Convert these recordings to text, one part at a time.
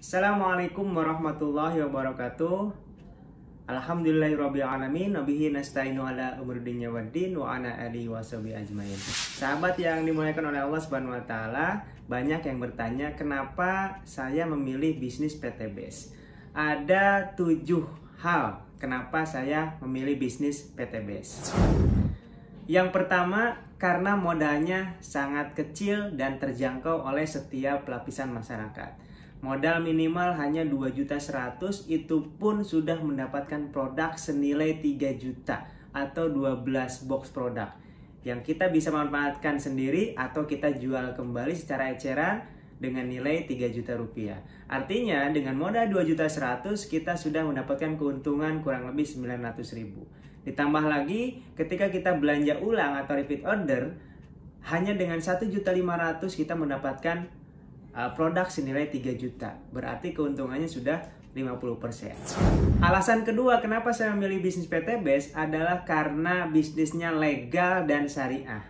Assalamualaikum warahmatullahi wabarakatuh. Alhamdulillahirabbil alamin, wabihi nasta'inu ala umuri dunya waddin wa ana alihi washabihi ajmain. Sahabat yang dimuliakan oleh Allah Subhanahu wa taala, banyak yang bertanya kenapa saya memilih bisnis PT BES. Ada 7 hal kenapa saya memilih bisnis PT BES. Yang pertama, karena modalnya sangat kecil dan terjangkau oleh setiap lapisan masyarakat. Modal minimal hanya 2.100.000, itu pun sudah mendapatkan produk senilai 3 juta atau 12 box produk yang kita bisa manfaatkan sendiri atau kita jual kembali secara eceran dengan nilai 3 juta rupiah. Artinya dengan modal 2.100.000 kita sudah mendapatkan keuntungan kurang lebih 900.000. Ditambah lagi ketika kita belanja ulang atau repeat order, hanya dengan 1.500.000 kita mendapatkan produk senilai 3 juta. Berarti keuntungannya sudah 50%. Alasan kedua kenapa saya memilih bisnis PT BES adalah karena bisnisnya legal dan syariah.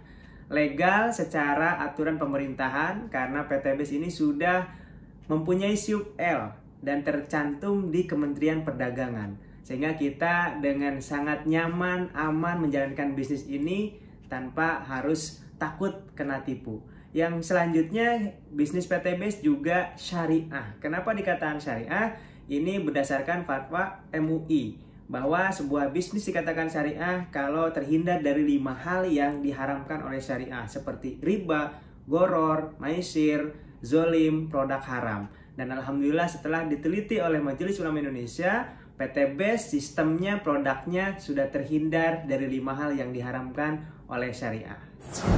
Legal secara aturan pemerintahan karena PT BES ini sudah mempunyai SYUK L dan tercantum di Kementerian Perdagangan. Sehingga kita dengan sangat nyaman, aman menjalankan bisnis ini tanpa harus takut kena tipu. Yang selanjutnya, bisnis PT BES juga syariah. Kenapa dikatakan syariah? Ini berdasarkan fatwa MUI bahwa sebuah bisnis dikatakan syariah kalau terhindar dari 5 hal yang diharamkan oleh syariah seperti riba, goror, maisir, zolim, produk haram. Dan alhamdulillah setelah diteliti oleh Majelis Ulama Indonesia, PT BES sistemnya, produknya sudah terhindar dari 5 hal yang diharamkan oleh syariah.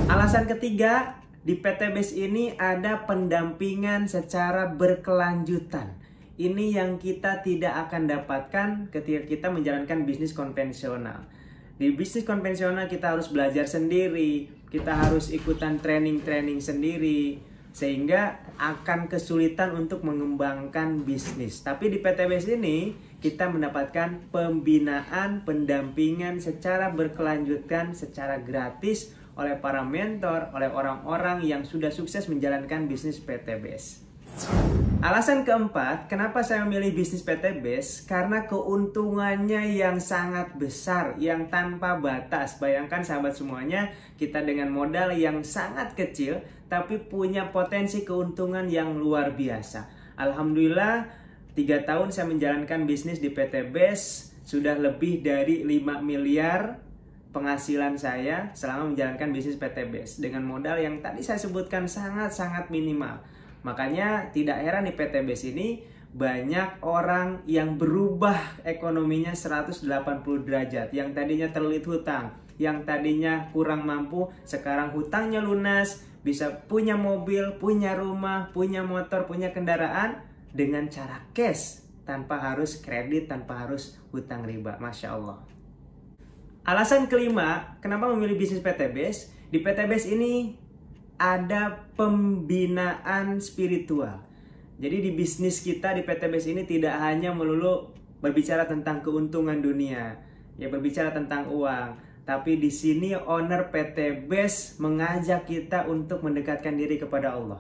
Alasan ketiga, di PT BES ini ada pendampingan secara berkelanjutan. Ini yang kita tidak akan dapatkan ketika kita menjalankan bisnis konvensional. Di bisnis konvensional kita harus belajar sendiri, kita harus ikutan training sendiri, sehingga akan kesulitan untuk mengembangkan bisnis. Tapi di PT BES ini kita mendapatkan pembinaan, pendampingan secara berkelanjutan, secara gratis oleh para mentor, oleh orang-orang yang sudah sukses menjalankan bisnis PT BES. Alasan keempat, kenapa saya memilih bisnis PT BES? Karena keuntungannya yang sangat besar, yang tanpa batas. Bayangkan sahabat semuanya, kita dengan modal yang sangat kecil, tapi punya potensi keuntungan yang luar biasa. Alhamdulillah, 3 tahun saya menjalankan bisnis di PT BES, sudah lebih dari 5 miliar penghasilan saya selama menjalankan bisnis PT BES dengan modal yang tadi saya sebutkan sangat-sangat minimal. Makanya tidak heran di PT BES ini banyak orang yang berubah ekonominya 180 derajat. Yang tadinya terlilit hutang, yang tadinya kurang mampu, sekarang hutangnya lunas, bisa punya mobil, punya rumah, punya motor, punya kendaraan dengan cara cash, tanpa harus kredit, tanpa harus hutang riba. Masya Allah. Alasan kelima, kenapa memilih bisnis PT BES? Di PT BES ini ada pembinaan spiritual. Jadi di bisnis kita di PT BES ini tidak hanya melulu berbicara tentang keuntungan dunia, ya berbicara tentang uang, tapi di sini owner PT BES mengajak kita untuk mendekatkan diri kepada Allah.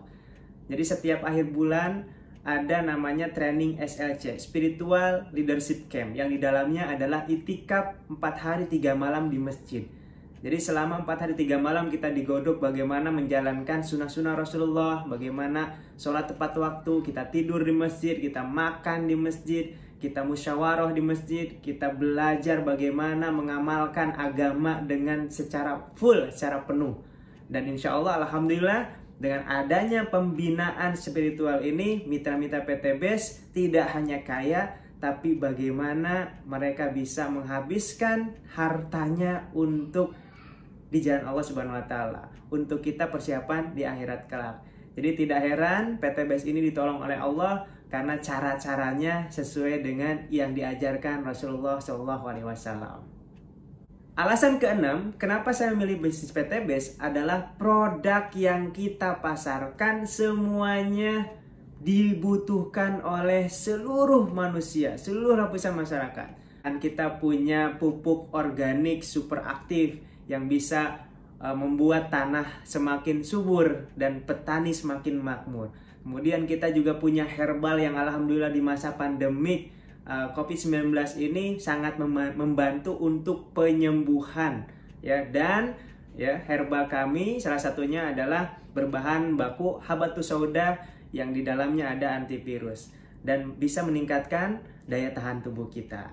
Jadi setiap akhir bulan ada namanya training SLC, Spiritual Leadership Camp, yang di dalamnya adalah itikaf 4 hari 3 malam di masjid. Jadi selama 4 hari 3 malam kita digodok bagaimana menjalankan sunnah-sunnah Rasulullah, bagaimana sholat tepat waktu, kita tidur di masjid, kita makan di masjid, kita musyawarah di masjid, kita belajar bagaimana mengamalkan agama dengan secara full, secara penuh. Dan insya Allah, alhamdulillah, dengan adanya pembinaan spiritual ini, mitra-mitra PT BES tidak hanya kaya, tapi bagaimana mereka bisa menghabiskan hartanya untuk di jalan Allah Subhanahu wa taala, untuk kita persiapan di akhirat kelak. Jadi tidak heran PT BES ini ditolong oleh Allah karena cara-caranya sesuai dengan yang diajarkan Rasulullah SAW. Alasan keenam, kenapa saya memilih bisnis PT BES adalah produk yang kita pasarkan semuanya dibutuhkan oleh seluruh manusia, seluruh lapisan masyarakat. Dan kita punya pupuk organik super aktif yang bisa membuat tanah semakin subur dan petani semakin makmur. Kemudian kita juga punya herbal yang alhamdulillah di masa pandemik COVID-19 ini sangat membantu untuk penyembuhan ya. Dan ya, herbal kami salah satunya adalah berbahan baku habatus sauda yang di dalamnya ada antivirus dan bisa meningkatkan daya tahan tubuh kita.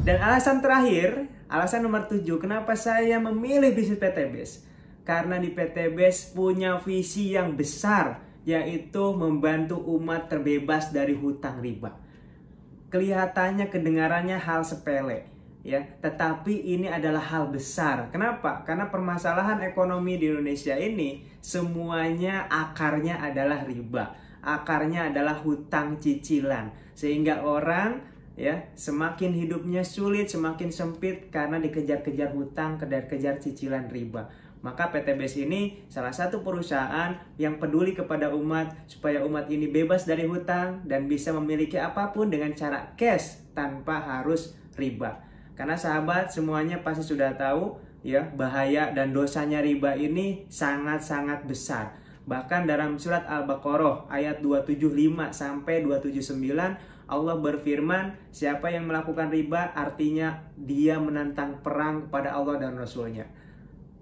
Dan alasan terakhir, alasan nomor 7, kenapa saya memilih bisnis PTBS? Karena di PTBS punya visi yang besar, yaitu membantu umat terbebas dari hutang riba. Kelihatannya, kedengarannya hal sepele, ya, tetapi ini adalah hal besar. Kenapa? Karena permasalahan ekonomi di Indonesia ini semuanya akarnya adalah riba, akarnya adalah hutang cicilan, sehingga orang ya semakin hidupnya sulit, semakin sempit karena dikejar-kejar hutang, kejar-kejar cicilan riba. Maka PTBS ini salah satu perusahaan yang peduli kepada umat supaya umat ini bebas dari hutang dan bisa memiliki apapun dengan cara cash tanpa harus riba. Karena sahabat semuanya pasti sudah tahu ya, bahaya dan dosanya riba ini sangat-sangat besar. Bahkan dalam surat Al-Baqarah ayat 275 sampai 279 Allah berfirman, siapa yang melakukan riba artinya dia menantang perang kepada Allah dan Rasulnya.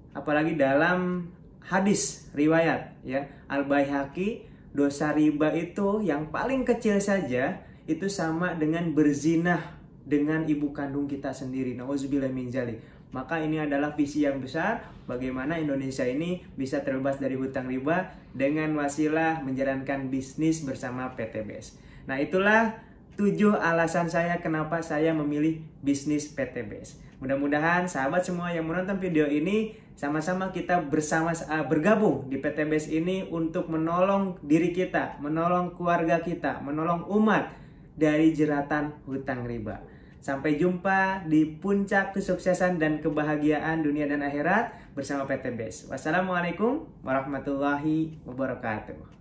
Apalagi dalam hadis riwayat ya Al-Baihaqi, dosa riba itu yang paling kecil saja itu sama dengan berzinah dengan ibu kandung kita sendiri. Nauzubillah min dzalik. Maka ini adalah visi yang besar bagaimana Indonesia ini bisa terbebas dari hutang riba dengan wasilah menjalankan bisnis bersama PTBS. Nah, itulah 7 alasan saya kenapa saya memilih bisnis PTBS. Mudah-mudahan sahabat semua yang menonton video ini sama-sama kita bergabung di PTBS ini untuk menolong diri kita, menolong keluarga kita, menolong umat dari jeratan hutang riba. Sampai jumpa di puncak kesuksesan dan kebahagiaan dunia dan akhirat bersama PTBS. Wassalamualaikum warahmatullahi wabarakatuh.